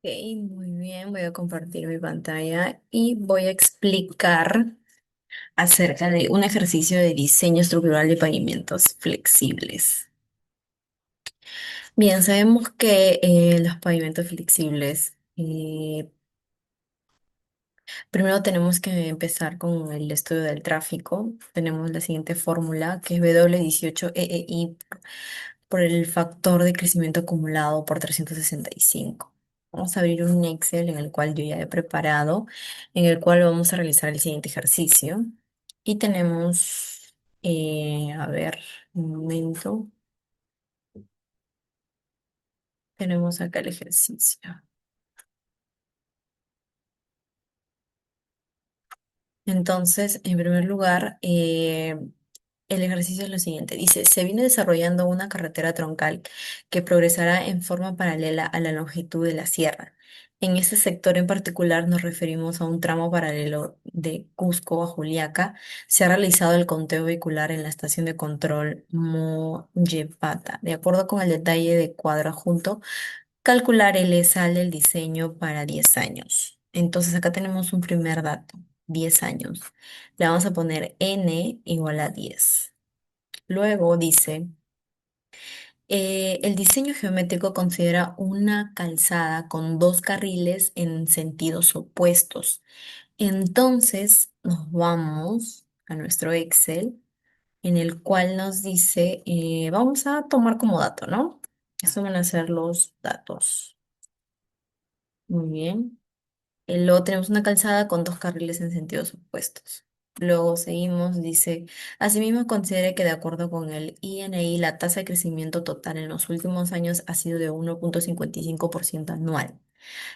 Ok, muy bien, voy a compartir mi pantalla y voy a explicar acerca de un ejercicio de diseño estructural de pavimentos flexibles. Bien, sabemos que los pavimentos flexibles, primero tenemos que empezar con el estudio del tráfico. Tenemos la siguiente fórmula que es W18EEI por el factor de crecimiento acumulado por 365. Vamos a abrir un Excel en el cual yo ya he preparado, en el cual vamos a realizar el siguiente ejercicio. Y tenemos, a ver, un momento, tenemos acá el ejercicio. Entonces, en primer lugar, el ejercicio es lo siguiente. Dice, se viene desarrollando una carretera troncal que progresará en forma paralela a la longitud de la sierra. En este sector en particular nos referimos a un tramo paralelo de Cusco a Juliaca. Se ha realizado el conteo vehicular en la estación de control Mollepata. De acuerdo con el detalle de cuadro adjunto, calcular el sale el diseño para 10 años. Entonces acá tenemos un primer dato, 10 años. Le vamos a poner n igual a 10. Luego dice, el diseño geométrico considera una calzada con dos carriles en sentidos opuestos. Entonces nos vamos a nuestro Excel en el cual nos dice, vamos a tomar como dato, ¿no? Estos van a ser los datos. Muy bien. Luego tenemos una calzada con dos carriles en sentidos opuestos. Luego seguimos, dice, asimismo considere que de acuerdo con el INI, la tasa de crecimiento total en los últimos años ha sido de 1,55% anual.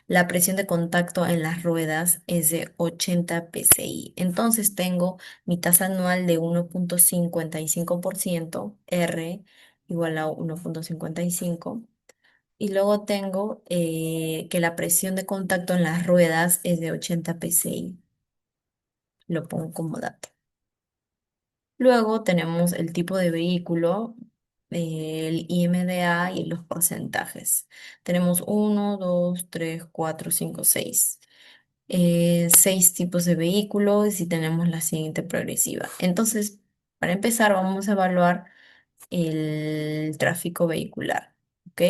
La presión de contacto en las ruedas es de 80 psi. Entonces tengo mi tasa anual de 1,55%, R igual a 1,55. Y luego tengo que la presión de contacto en las ruedas es de 80 psi. Lo pongo como dato. Luego tenemos el tipo de vehículo, el IMDA y los porcentajes. Tenemos uno, 2, 3, 4, 5, 6. 6 tipos de vehículos y tenemos la siguiente progresiva. Entonces, para empezar, vamos a evaluar el tráfico vehicular. ¿Ok?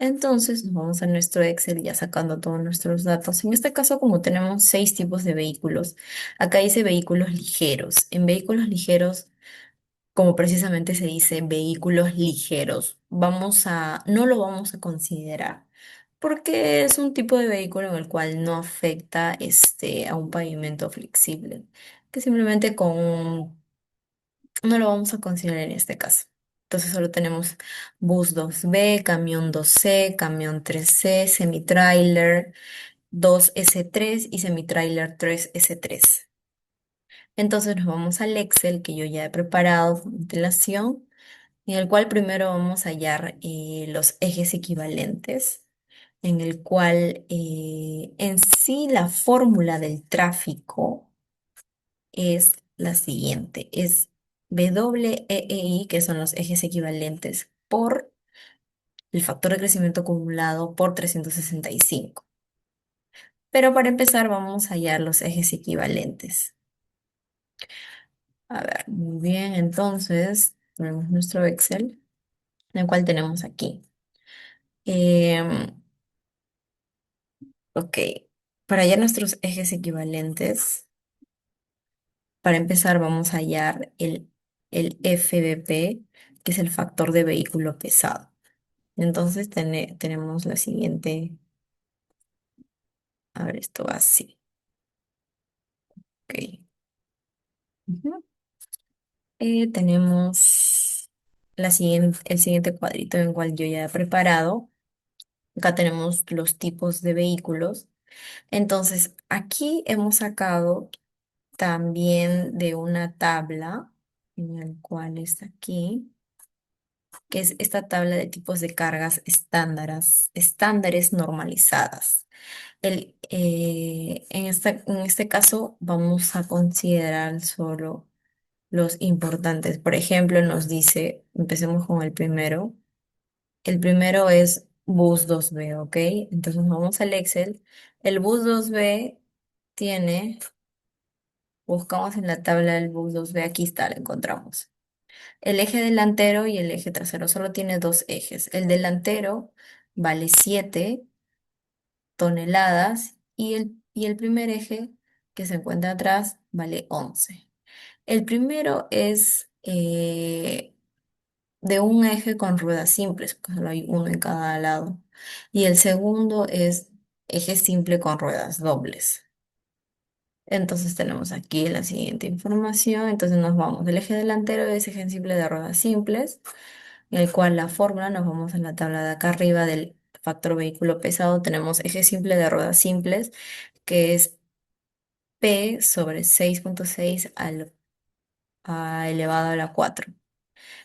Entonces nos vamos a nuestro Excel ya sacando todos nuestros datos. En este caso, como tenemos 6 tipos de vehículos, acá dice vehículos ligeros. En vehículos ligeros, como precisamente se dice vehículos ligeros, no lo vamos a considerar porque es un tipo de vehículo en el cual no afecta a un pavimento flexible, que simplemente no lo vamos a considerar en este caso. Entonces solo tenemos bus 2B, camión 2C, camión 3C, semi-trailer 2S3 y semi-trailer 3S3. Entonces nos vamos al Excel que yo ya he preparado con antelación, en el cual primero vamos a hallar los ejes equivalentes, en el cual en sí la fórmula del tráfico es la siguiente, es WEEI, que son los ejes equivalentes, por el factor de crecimiento acumulado por 365. Pero para empezar vamos a hallar los ejes equivalentes. A ver, muy bien, entonces tenemos nuestro Excel, en el cual tenemos aquí. Em, ok, para hallar nuestros ejes equivalentes, para empezar vamos a hallar el FBP, que es el factor de vehículo pesado. Entonces tenemos la siguiente, a ver, esto va así, ok. Ujú. Tenemos el siguiente cuadrito en el cual yo ya he preparado. Acá tenemos los tipos de vehículos. Entonces, aquí hemos sacado también de una tabla, en el cual está aquí, que es esta tabla de tipos de cargas estándares normalizadas. En este caso vamos a considerar solo los importantes. Por ejemplo, nos dice, empecemos con el primero. El primero es bus 2B, ¿ok? Entonces vamos al Excel. El bus 2B tiene, buscamos en la tabla del bus 2B, aquí está, lo encontramos. El eje delantero y el eje trasero solo tiene dos ejes. El delantero vale 7 toneladas y el primer eje que se encuentra atrás vale 11. El primero es de un eje con ruedas simples, porque solo hay uno en cada lado. Y el segundo es eje simple con ruedas dobles. Entonces tenemos aquí la siguiente información. Entonces nos vamos. El eje delantero es eje simple de ruedas simples, en el cual la fórmula nos vamos a la tabla de acá arriba del factor vehículo pesado. Tenemos eje simple de ruedas simples, que es P sobre 6,6 elevado a la 4.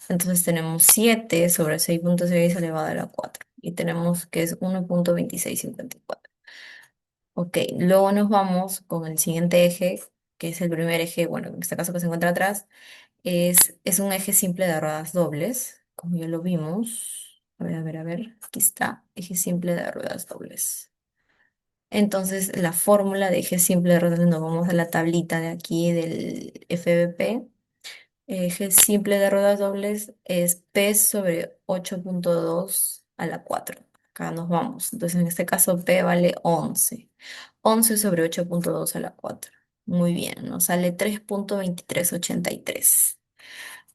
Entonces tenemos 7 sobre 6,6 elevado a la 4. Y tenemos que es 1,2654. Ok, luego nos vamos con el siguiente eje, que es el primer eje, bueno, en este caso que se encuentra atrás, es un eje simple de ruedas dobles, como ya lo vimos. A ver, aquí está, eje simple de ruedas dobles. Entonces, la fórmula de eje simple de ruedas, nos vamos a la tablita de aquí del FBP. Eje simple de ruedas dobles es P sobre 8,2 a la 4. Acá nos vamos. Entonces, en este caso, P vale 11. 11 sobre 8,2 a la 4. Muy bien, nos sale 3,2383.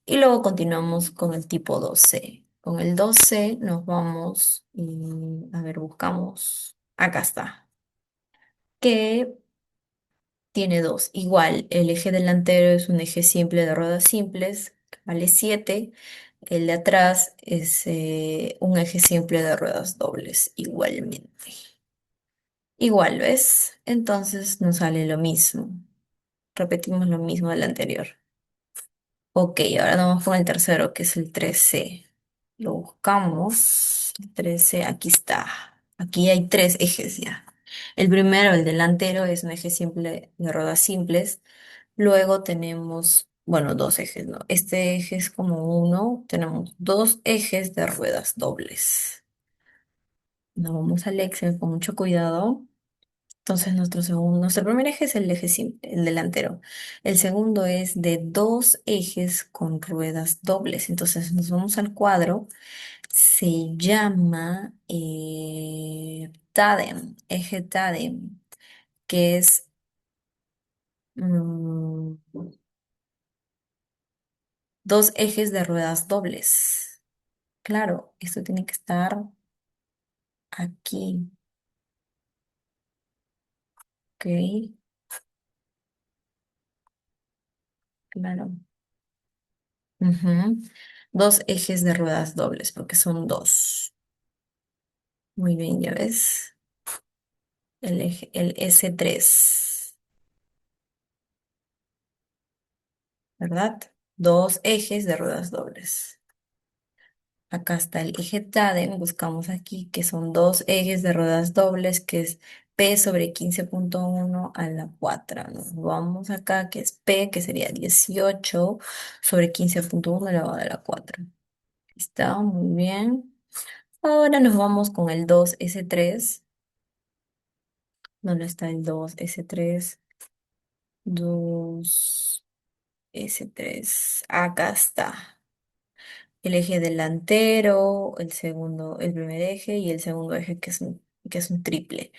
Y luego continuamos con el tipo 2C. Con el 2C nos vamos y, a ver, buscamos. Acá está. Que tiene dos. Igual, el eje delantero es un eje simple de ruedas simples, que vale 7. El de atrás es un eje simple de ruedas dobles, igualmente. Igual, ¿ves? Entonces nos sale lo mismo. Repetimos lo mismo del anterior. Ok, ahora vamos con el tercero, que es el 3C. Lo buscamos. El 3C, aquí está. Aquí hay tres ejes ya. El primero, el delantero, es un eje simple de ruedas simples. Luego tenemos, bueno, dos ejes, ¿no? Este eje es como uno. Tenemos dos ejes de ruedas dobles. Nos vamos al Excel con mucho cuidado. Entonces, nuestro primer eje es el eje simple, el delantero. El segundo es de dos ejes con ruedas dobles. Entonces, nos vamos al cuadro. Se llama tándem, eje tándem, que es mm, dos ejes de ruedas dobles. Claro, esto tiene que estar aquí, ¿ok? Claro. Ujú. Dos ejes de ruedas dobles, porque son dos. Muy bien, ya ves. El S3, ¿verdad? Dos ejes de ruedas dobles. Acá está el eje tándem, buscamos aquí que son dos ejes de ruedas dobles, que es P sobre 15,1 a la 4. Nos vamos acá, que es P, que sería 18 sobre 15,1 elevado a la 4. Está muy bien. Ahora nos vamos con el 2S3. ¿Dónde está el 2S3? 2S3. Acá está. El eje delantero, el segundo, el primer eje y el segundo eje que es un triple.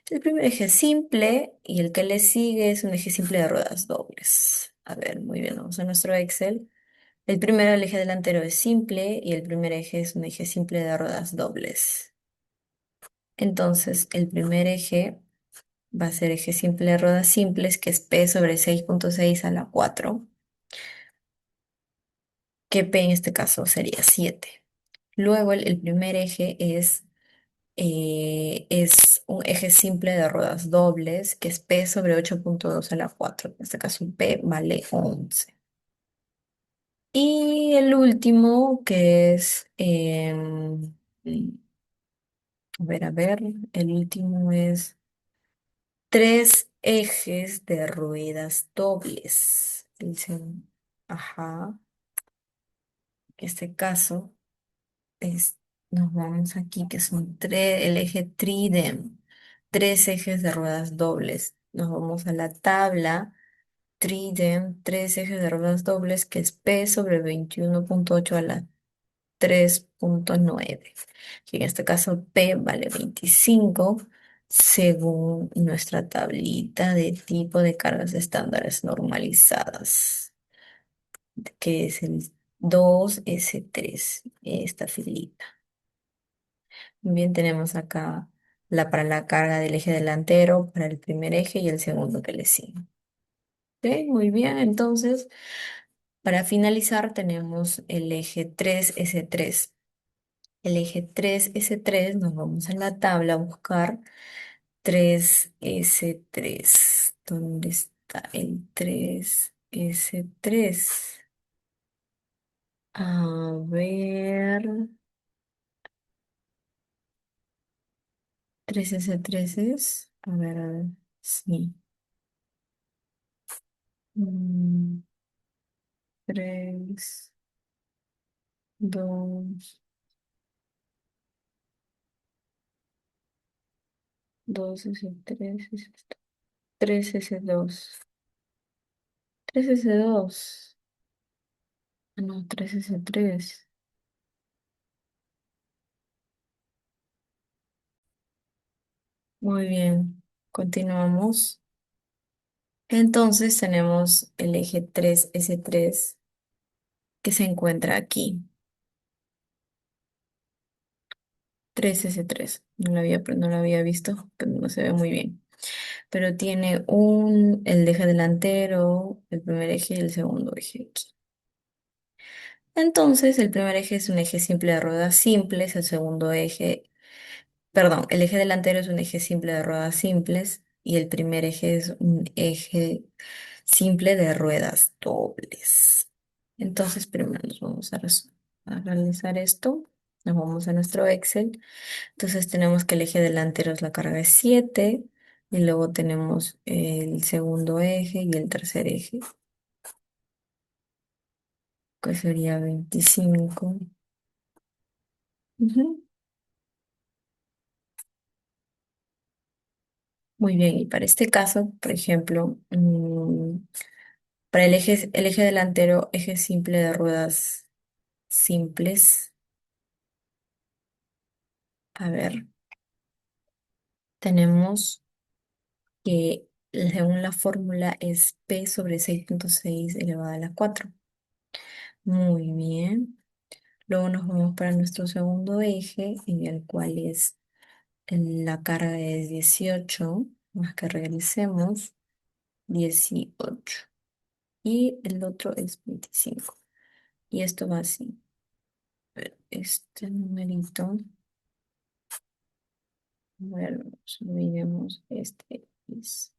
El primer eje es simple y el que le sigue es un eje simple de ruedas dobles. A ver, muy bien, vamos a nuestro Excel. El primero, el eje delantero es simple y el primer eje es un eje simple de ruedas dobles. Entonces, el primer eje va a ser eje simple de ruedas simples, que es P sobre 6,6 a la 4, que P en este caso sería 7. Luego, el primer eje es un eje simple de ruedas dobles, que es P sobre 8,2 a la 4. En este caso, P vale 11. Y el último, que es, a ver, el último es tres ejes de ruedas dobles. Ajá, en este caso es nos vamos aquí, que son el eje tridem, tres ejes de ruedas dobles. Nos vamos a la tabla tridem, tres ejes de ruedas dobles, que es P sobre 21,8 a la 3,9. Y en este caso P vale 25 según nuestra tablita de tipo de cargas estándares normalizadas, que es el 2S3, esta filita. Bien, tenemos acá para la carga del eje delantero, para el primer eje y el segundo que le sigue. Ok, muy bien, entonces, para finalizar tenemos el eje 3S3. El eje 3S3, nos vamos a la tabla a buscar 3S3. ¿Dónde está el 3S3? A ver, 3S3 es, a ver, sí. Mm, 3, 2, 2S3, 3S2. 3S2. Ah, no, 3S3. Muy bien, continuamos. Entonces tenemos el eje 3S3 que se encuentra aquí. 3S3. No lo había visto, que no se ve muy bien. Pero tiene el eje delantero, el primer eje y el segundo eje aquí. Entonces, el primer eje es un eje simple de ruedas simples, el segundo eje, perdón, el eje delantero es un eje simple de ruedas simples y el primer eje es un eje simple de ruedas dobles. Entonces, primero nos vamos a realizar esto. Nos vamos a nuestro Excel. Entonces, tenemos que el eje delantero es la carga de 7 y luego tenemos el segundo eje y el tercer eje, que sería 25. Ujú. Muy bien, y para este caso, por ejemplo, para el eje delantero, eje simple de ruedas simples, a ver, tenemos que según la fórmula es P sobre 6,6 elevado a la 4. Muy bien. Luego nos vamos para nuestro segundo eje, en el cual la carga es 18, más que realicemos 18. Y el otro es 25. Y esto va así. A ver, este numerito, a ver, olvidemos este es,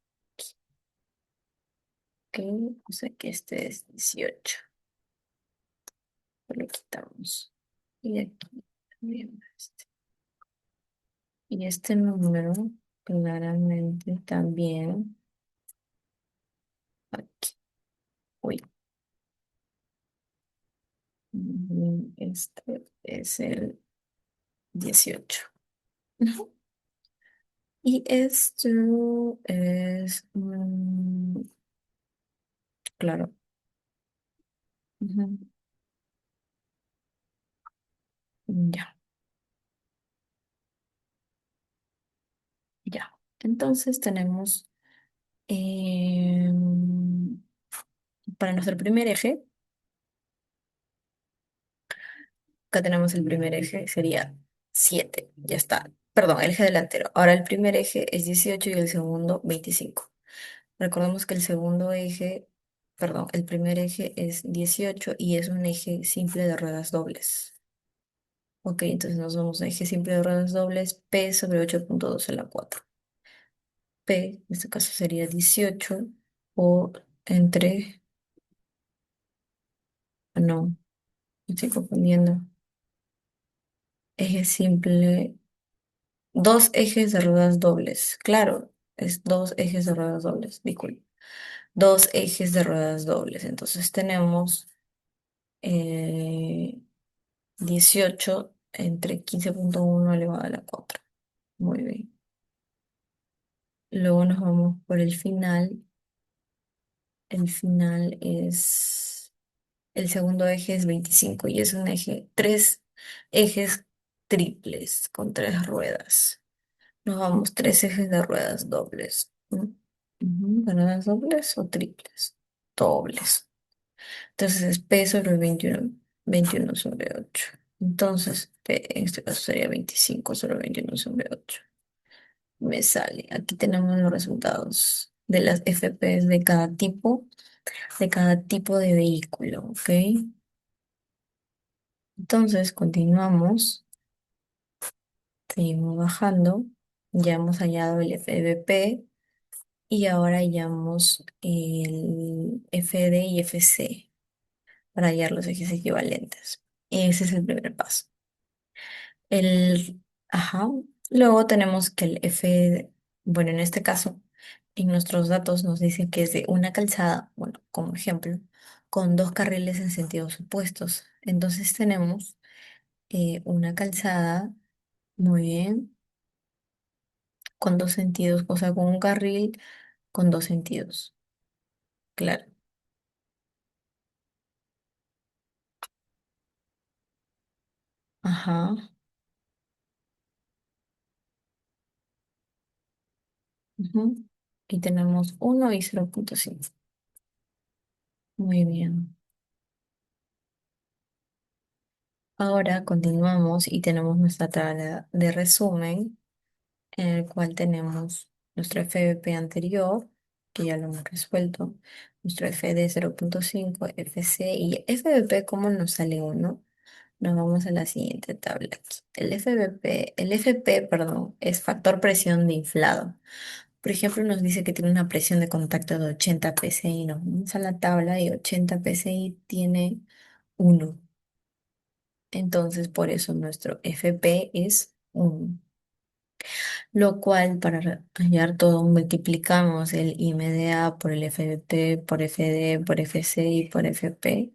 ok, o sea que este es 18. Lo quitamos. Y aquí también este. Y este número, claramente también aquí. Uy, este es el 18. Ujú. Y esto es, claro. Ujú. Ya, ya. Entonces tenemos para nuestro primer eje, acá tenemos el primer eje, sería 7. Ya está. Perdón, el eje delantero. Ahora el primer eje es 18 y el segundo 25. Recordemos que el segundo eje, perdón, el primer eje es 18 y es un eje simple de ruedas dobles. Ok, entonces nos vamos a eje simple de ruedas dobles, P sobre 8,2 a la 4. P, en este caso sería 18 o entre, no, me estoy confundiendo. Eje simple, dos ejes de ruedas dobles. Claro, es dos ejes de ruedas dobles, disculpe. Dos ejes de ruedas dobles. Entonces tenemos 18 entre 15.1 elevado a la 4. Muy bien. Luego nos vamos por el final. El final es, el segundo eje es 25 y es un eje, tres ejes triples con tres ruedas. Nos vamos tres ejes de ruedas dobles. ¿Ruedas dobles o triples? Dobles. Entonces es P sobre 21, 21 sobre 8. Entonces, P en este caso sería 25 sobre 21 sobre 8. Me sale. Aquí tenemos los resultados de las FPs de cada tipo de vehículo, ¿ok? Entonces, continuamos, seguimos bajando. Ya hemos hallado el FBP y ahora hallamos el FD y FC para hallar los ejes equivalentes. Ese es el primer paso. El, ajá. Luego tenemos que el F, bueno, en este caso, en nuestros datos nos dicen que es de una calzada, bueno, como ejemplo, con dos carriles en sentidos opuestos. Entonces tenemos una calzada, muy bien, con dos sentidos, o sea, con un carril con dos sentidos. Claro. Ajá. Ujú. Y tenemos uno y 0.5. Muy bien. Ahora continuamos y tenemos nuestra tabla de resumen en el cual tenemos nuestro FBP anterior, que ya lo hemos resuelto, nuestro FD 0.5, FC y FBP, ¿cómo nos sale uno? Nos vamos a la siguiente tabla aquí. El FP, perdón, es factor presión de inflado. Por ejemplo, nos dice que tiene una presión de contacto de 80 psi. Nos vamos a la tabla y 80 psi tiene uno. Entonces, por eso nuestro FP es 1. Lo cual para hallar todo multiplicamos el IMDA por el FBP, por FD, por FC y por FP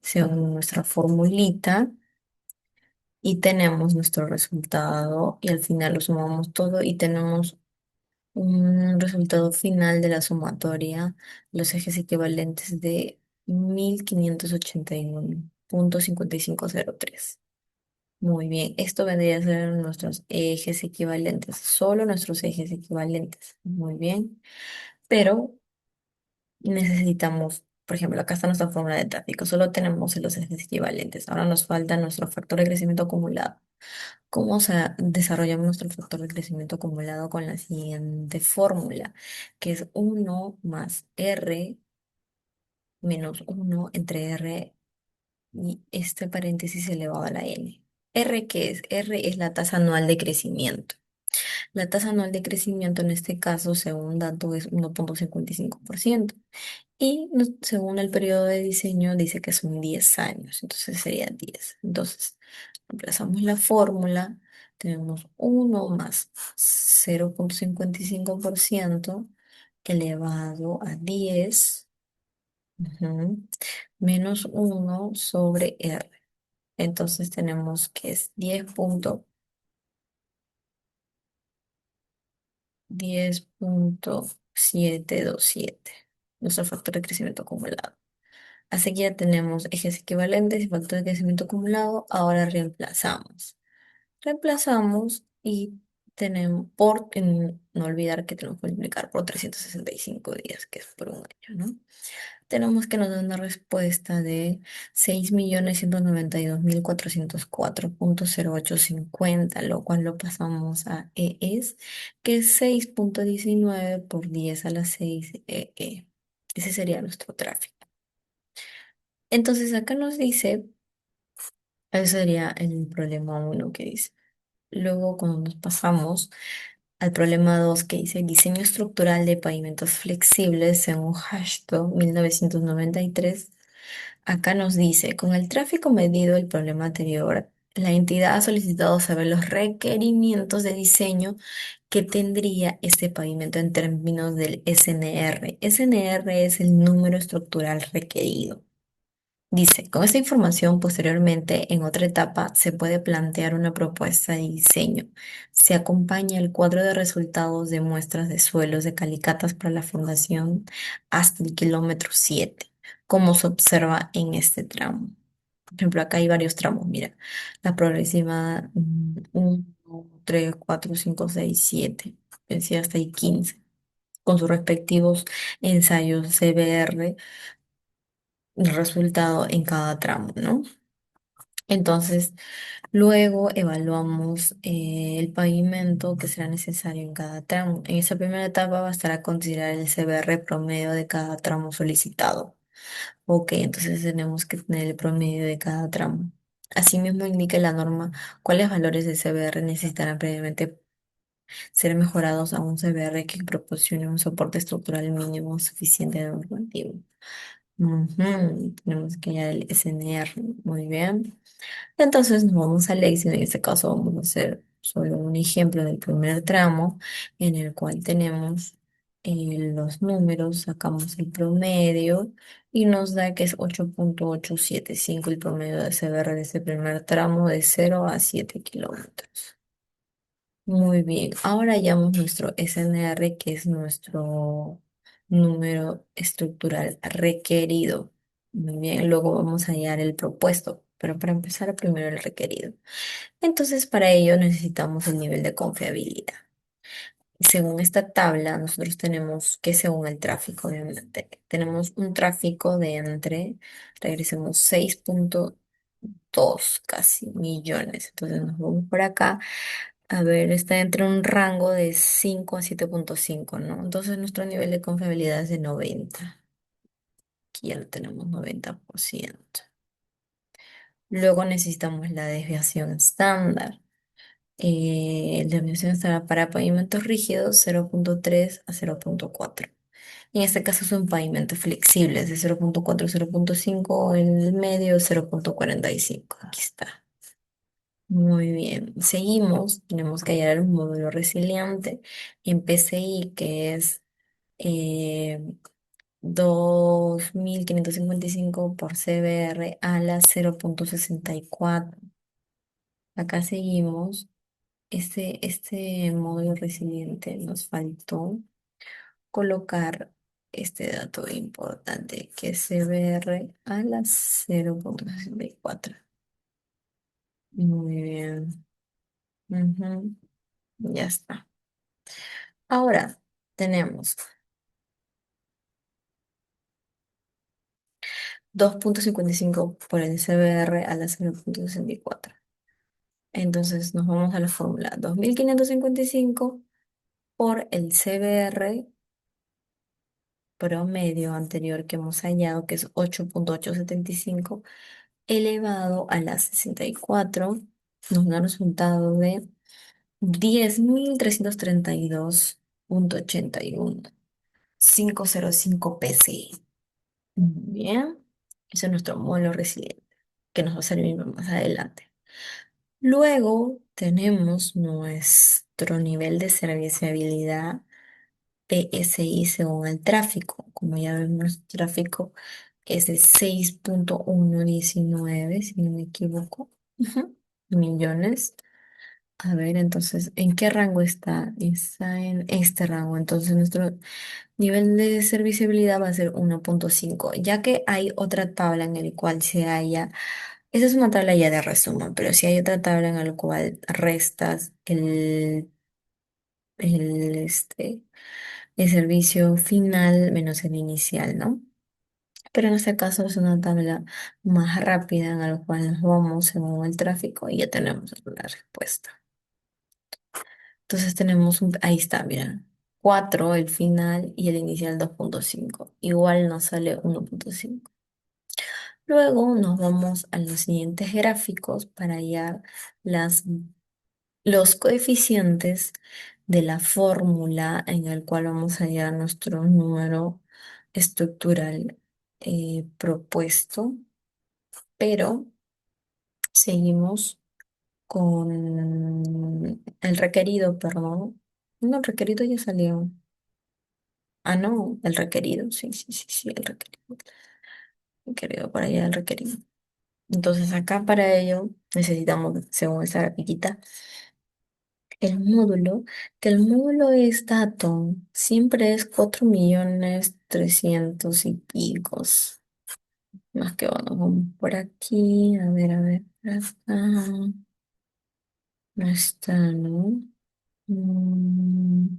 según nuestra formulita y tenemos nuestro resultado y al final lo sumamos todo y tenemos un resultado final de la sumatoria, los ejes equivalentes de 1581,5503. Muy bien, esto vendría a ser nuestros ejes equivalentes, solo nuestros ejes equivalentes. Muy bien, pero necesitamos, por ejemplo, acá está nuestra fórmula de tráfico, solo tenemos los ejes equivalentes. Ahora nos falta nuestro factor de crecimiento acumulado. ¿Cómo desarrollamos nuestro factor de crecimiento acumulado con la siguiente fórmula, que es uno más R menos uno entre R y este paréntesis elevado a la N? ¿R qué es? R es la tasa anual de crecimiento. La tasa anual de crecimiento en este caso, según dato, es 1.55%. Y según el periodo de diseño, dice que son 10 años. Entonces sería 10. Entonces, reemplazamos la fórmula. Tenemos uno más 0.55% elevado a 10 ujú, menos uno sobre R. Entonces tenemos que es 10.727, nuestro factor de crecimiento acumulado. Así que ya tenemos ejes equivalentes y factor de crecimiento acumulado. Ahora reemplazamos. Reemplazamos y tenemos no olvidar que tenemos que multiplicar por 365 días, que es por un año, ¿no? Tenemos que nos da una respuesta de 6.199.404.0850, lo cual lo pasamos a ES, que es 6.19 por 10 a la 6 EE. Ese sería nuestro tráfico. Entonces acá nos dice, ese sería el problema uno que dice. Luego cuando nos pasamos al problema 2 que dice diseño estructural de pavimentos flexibles según Hashto 1993. Acá nos dice, con el tráfico medido el problema anterior, la entidad ha solicitado saber los requerimientos de diseño que tendría este pavimento en términos del SNR. SNR es el número estructural requerido. Dice, con esta información, posteriormente, en otra etapa, se puede plantear una propuesta de diseño. Se acompaña el cuadro de resultados de muestras de suelos de calicatas para la fundación hasta el kilómetro 7, como se observa en este tramo. Por ejemplo, acá hay varios tramos, mira, la progresiva 1, 3, 4, 5, 6, 7, decía hasta ahí 15, con sus respectivos ensayos CBR resultado en cada tramo, ¿no? Entonces, luego evaluamos el pavimento que será necesario en cada tramo. En esa primera etapa bastará considerar el CBR promedio de cada tramo solicitado. Ok, entonces tenemos que tener el promedio de cada tramo. Asimismo, indica la norma cuáles valores de CBR necesitarán previamente ser mejorados a un CBR que proporcione un soporte estructural mínimo suficiente de normativo. Ujú, tenemos que hallar el SNR. Muy bien. Entonces nos vamos al Excel. En este caso vamos a hacer solo un ejemplo del primer tramo en el cual tenemos los números, sacamos el promedio y nos da que es 8,875 el promedio de CBR de ese primer tramo de 0 a 7 kilómetros. Muy bien, ahora hallamos nuestro SNR, que es nuestro número estructural requerido. Muy bien, luego vamos a hallar el propuesto, pero para empezar primero el requerido. Entonces, para ello necesitamos el nivel de confiabilidad. Según esta tabla, nosotros tenemos que, según el tráfico, obviamente, tenemos un tráfico de entre, regresemos, 6,2 casi millones. Entonces nos vamos por acá. A ver, está entre un rango de 5 a 7,5, ¿no? Entonces nuestro nivel de confiabilidad es de 90. Aquí ya lo tenemos 90%. Luego necesitamos la desviación estándar. La desviación estándar para pavimentos rígidos 0,3 a 0,4. En este caso son pavimentos flexibles de 0,4 a 0,5, en el medio 0,45. Aquí está. Muy bien, seguimos. Tenemos que hallar un módulo resiliente en PCI que es eh, 2.555 por CBR a la 0,64. Acá seguimos. Este módulo resiliente nos faltó colocar este dato importante que es CBR a la 0,64. Muy bien. Ujú, ya está. Ahora tenemos 2,55 por el CBR a la 0,64. Entonces nos vamos a la fórmula 2.555 por el CBR promedio anterior que hemos hallado, que es 8,875 elevado a la 64. Nos da un resultado de 10.332,81. 505 PSI. Muy bien. Ese es nuestro módulo resiliente, que nos va a servir más adelante. Luego tenemos nuestro nivel de serviciabilidad PSI según el tráfico. Como ya vemos, el tráfico es de 6,119, si no me equivoco, ujú, millones. A ver, entonces, ¿en qué rango está? Está en este rango. Entonces, nuestro nivel de serviciabilidad va a ser 1,5, ya que hay otra tabla en la cual se halla, esa es una tabla ya de resumen, pero si hay otra tabla en la cual restas el servicio final menos el inicial, ¿no? Pero en este caso es una tabla más rápida en la cual nos vamos según el tráfico y ya tenemos la respuesta. Entonces tenemos ahí está, mira, 4 el final y el inicial 2,5. Igual nos sale 1,5. Luego nos vamos a los siguientes gráficos para hallar las, los coeficientes de la fórmula en el cual vamos a hallar nuestro número estructural propuesto, pero seguimos con el requerido, perdón. No, el requerido ya salió. Ah, no, el requerido, sí, sí, sí, sí, el requerido. querido, para allá el requerido. Entonces acá para ello necesitamos, según esta grafiquita, el módulo, que el módulo es dato, siempre es 4.300.000 y picos. Más que bueno, vamos por aquí, a ver, por acá, no está, ¿no? Mm,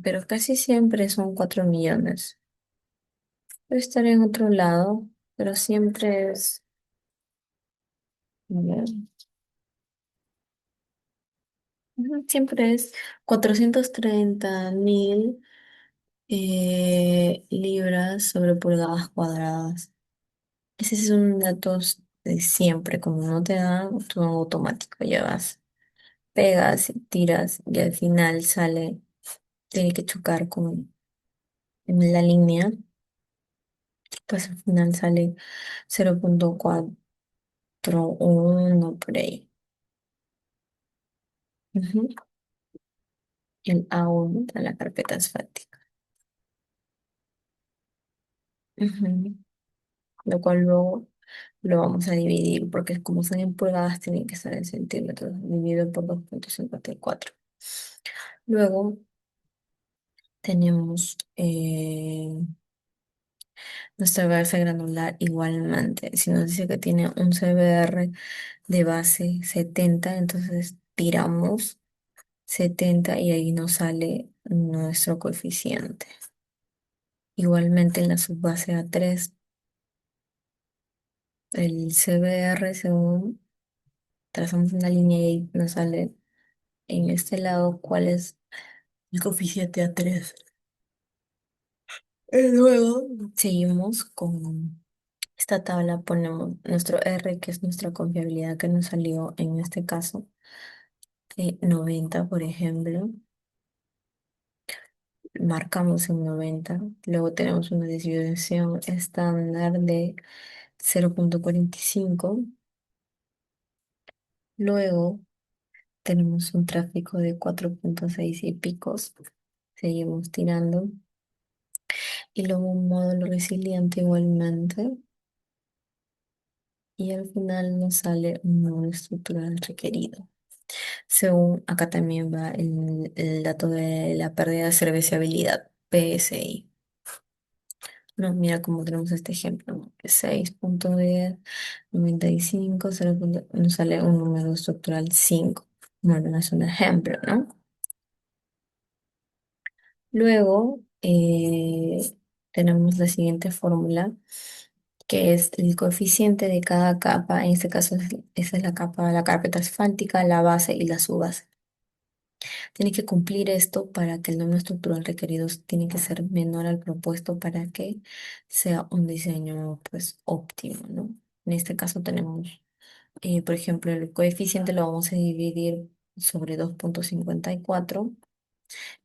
pero casi siempre son 4 millones. Puede estar en otro lado, pero siempre es, a ver, siempre es 430.000 libras sobre pulgadas cuadradas. Ese es un dato de siempre, como no te dan, tú en automático llevas, pegas y tiras y al final sale, tiene que chocar con en la línea, pues al final sale 0.41 por ahí. Ujú. El A1 de la carpeta asfáltica. Ujú. Lo cual luego lo vamos a dividir, porque como son en pulgadas, tienen que estar en centímetros, dividido por 2.54. Luego tenemos nuestra base granular igualmente. Si nos dice que tiene un CBR de base 70, entonces tiramos 70 y ahí nos sale nuestro coeficiente. Igualmente en la subbase A3, el CBR según trazamos una línea y ahí nos sale en este lado cuál es el coeficiente A3. Y luego seguimos con esta tabla, ponemos nuestro R, que es nuestra confiabilidad que nos salió en este caso, 90, por ejemplo. Marcamos en 90. Luego tenemos una desviación estándar de 0.45. Luego tenemos un tráfico de 4.6 y picos. Seguimos tirando. Y luego un módulo resiliente igualmente. Y al final nos sale un módulo estructural requerido. Según acá también va el dato de la pérdida de serviciabilidad, PSI. No, mira cómo tenemos este ejemplo, ¿no? Que 6.10, 95, 0. Nos sale un número estructural 5. Bueno, no es un ejemplo, ¿no? Luego tenemos la siguiente fórmula, que es el coeficiente de cada capa. En este caso, esa es la capa, la carpeta asfáltica, la base y la subbase. Tiene que cumplir esto para que el número estructural requerido tiene que ser menor al propuesto para que sea un diseño pues óptimo, ¿no? En este caso tenemos, por ejemplo, el coeficiente lo vamos a dividir sobre 2.54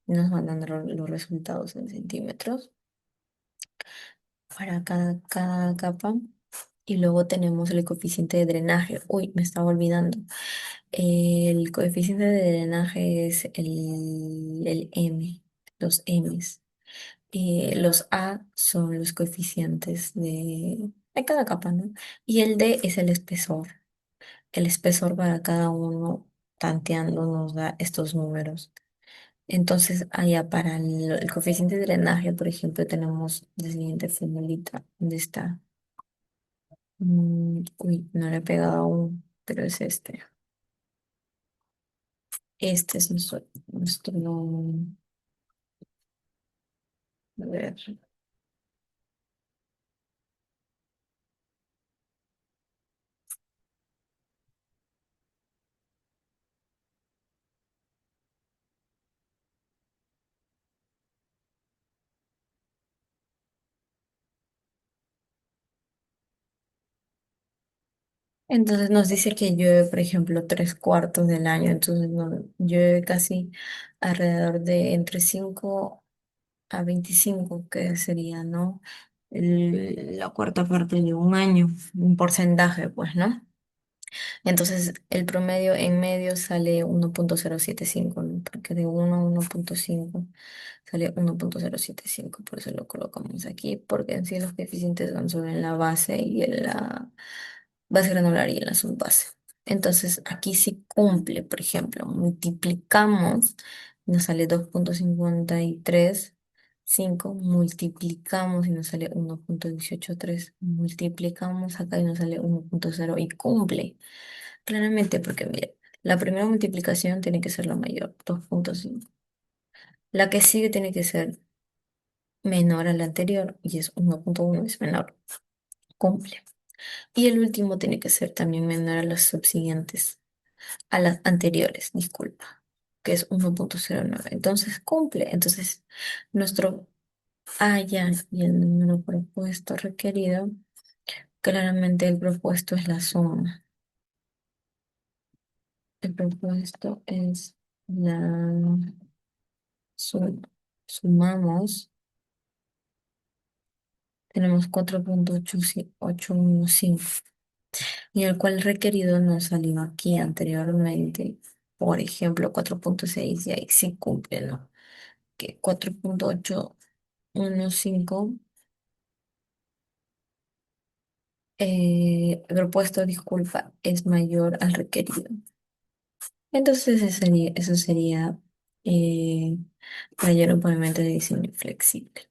y nos van dando los resultados en centímetros para cada capa. Y luego tenemos el coeficiente de drenaje. Uy, me estaba olvidando. El coeficiente de drenaje es el M, los M's. Los A son los coeficientes de cada capa, ¿no? Y el D es el espesor. El espesor para cada uno, tanteando, nos da estos números. Entonces, allá para el coeficiente de drenaje, por ejemplo, tenemos la siguiente formulita. ¿Dónde está? Uy, no le he pegado aún, pero es este. Este es nuestro, a ver. Entonces nos dice que llueve, por ejemplo, 3 cuartos del año. Entonces llueve casi alrededor de entre 5 a 25, que sería, ¿no? La cuarta parte de un año, un porcentaje, pues, ¿no? Entonces, el promedio en medio sale 1,075, ¿no? Porque de 1 a 1,5 sale 1,075. Por eso lo colocamos aquí, porque en sí los coeficientes van sobre en la base y en la base granular y en la subbase. Entonces, aquí sí cumple, por ejemplo, multiplicamos, nos sale 2,535, multiplicamos y nos sale 1,183, multiplicamos acá y nos sale 1,0 y cumple. Claramente, porque mire, la primera multiplicación tiene que ser la mayor, 2,5. La que sigue tiene que ser menor a la anterior y es 1,1, es menor, cumple. Y el último tiene que ser también menor a las subsiguientes, a las anteriores, disculpa, que es 1,09. Entonces cumple. Entonces, nuestro ya y el número propuesto requerido, claramente el propuesto es la suma. El propuesto es la suma. Sumamos, tenemos 4,815 y el cual requerido nos salió aquí anteriormente, por ejemplo, 4,6 y ahí sí cumple, ¿no? Que 4,815 propuesto, disculpa, es mayor al requerido. Entonces eso sería mayor movimiento de diseño flexible.